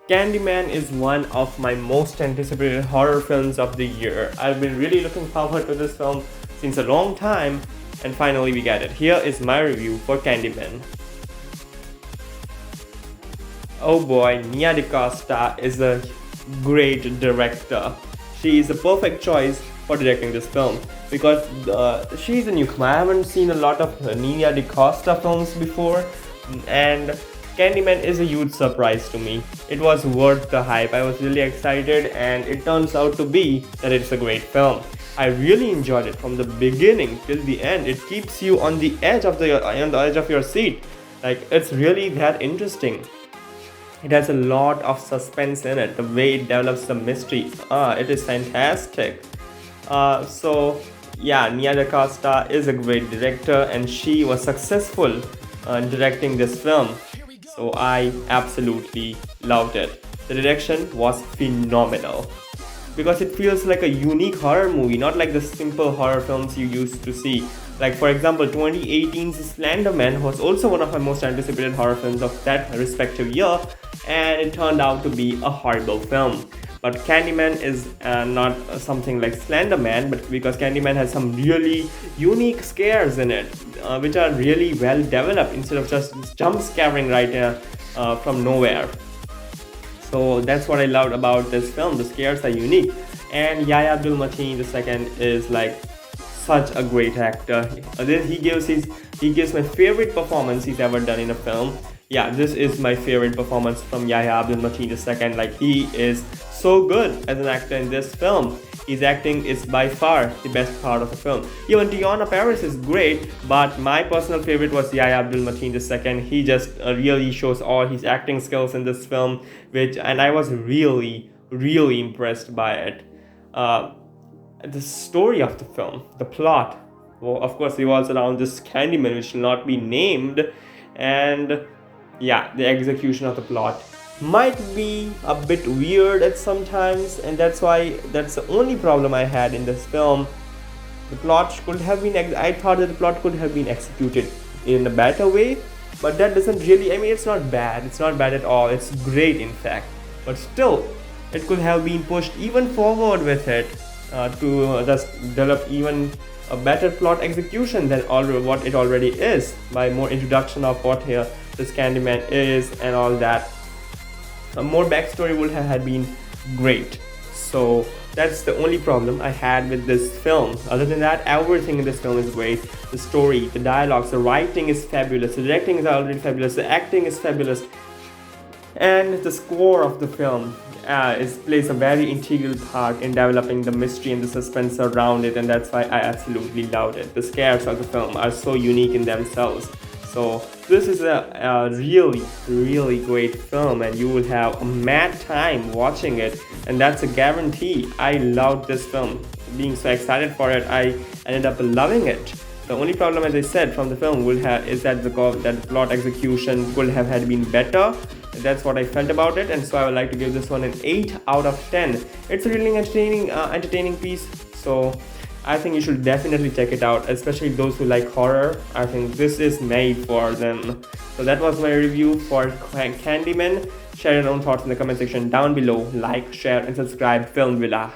Candyman is one of my most anticipated horror films of the year. I've been really looking forward to this film since a long time, and finally we get it. Here is my review for Candyman. Oh boy, Nia DaCosta is a great director. She is the perfect choice for directing this film because she's a newcomer. I haven't seen a lot of Nia DaCosta films before, and Candyman is a huge surprise to me. It was worth the hype. I was really excited, and it turns out to be that it's a great film. I really enjoyed it from the beginning till the end. It keeps you on the edge of your seat. Like, it's really that interesting. It has a lot of suspense in it. The way it develops the mystery, it is fantastic. Nia DaCosta is a great director, and she was successful in directing this film. So I absolutely loved it. The direction was phenomenal because it feels like a unique horror movie, not like the simple horror films you used to see. Like, for example, 2018's Slender Man was also one of my most anticipated horror films of that respective year, and it turned out to be a horrible film. But Candyman is not something like Slender Man, but because Candyman has some really unique scares in it, which are really well developed instead of just jump scaring from nowhere. So that's what I loved about this film. The scares are unique, and Yahya Abdul-Mateen II is like such a great actor. He gives my favorite performance he's ever done in a film. Yeah, this is my favorite performance from Yahya Abdul-Mateen II. Like, he is so good as an actor in this film. His acting is by far the best part of the film. Even Teyonah Parris is great, but my personal favorite was Yahya Abdul-Mateen II. He just really shows all his acting skills in this film, and I was really, really impressed by it. The story of the film, the plot, well, of course, revolves around this Candyman, which will not be named, and yeah, the execution of the plot might be a bit weird at sometimes, and that's the only problem I had in this film. The plot could have been I thought that the plot could have been executed in a better way, but that doesn't really, I mean, it's not bad at all, it's great in fact, but still it could have been pushed even forward with it to just develop even a better plot execution than what it already is, by more introduction of what this Candyman is and all that. A more backstory would have been great. So that's the only problem I had with this film. Other than that, everything in this film is great. The story, the dialogues, the writing is fabulous, the directing is already fabulous, the acting is fabulous, and the score of the film plays a very integral part in developing the mystery and the suspense around it, and that's why I absolutely loved it. The scares of the film are so unique in themselves. So this is a really, really great film, and you will have a mad time watching it, and that's a guarantee. I loved this film. Being so excited for it, I ended up loving it. The only problem, as I said, from the film is that the plot execution could have been better. That's what I felt about it, and so I would like to give this one an 8 out of 10. It's a really entertaining piece, so I think you should definitely check it out, especially those who like horror. I think this is made for them. So that was my review for Candyman. Share your own thoughts in the comment section down below. Like, share, and subscribe Film Villa.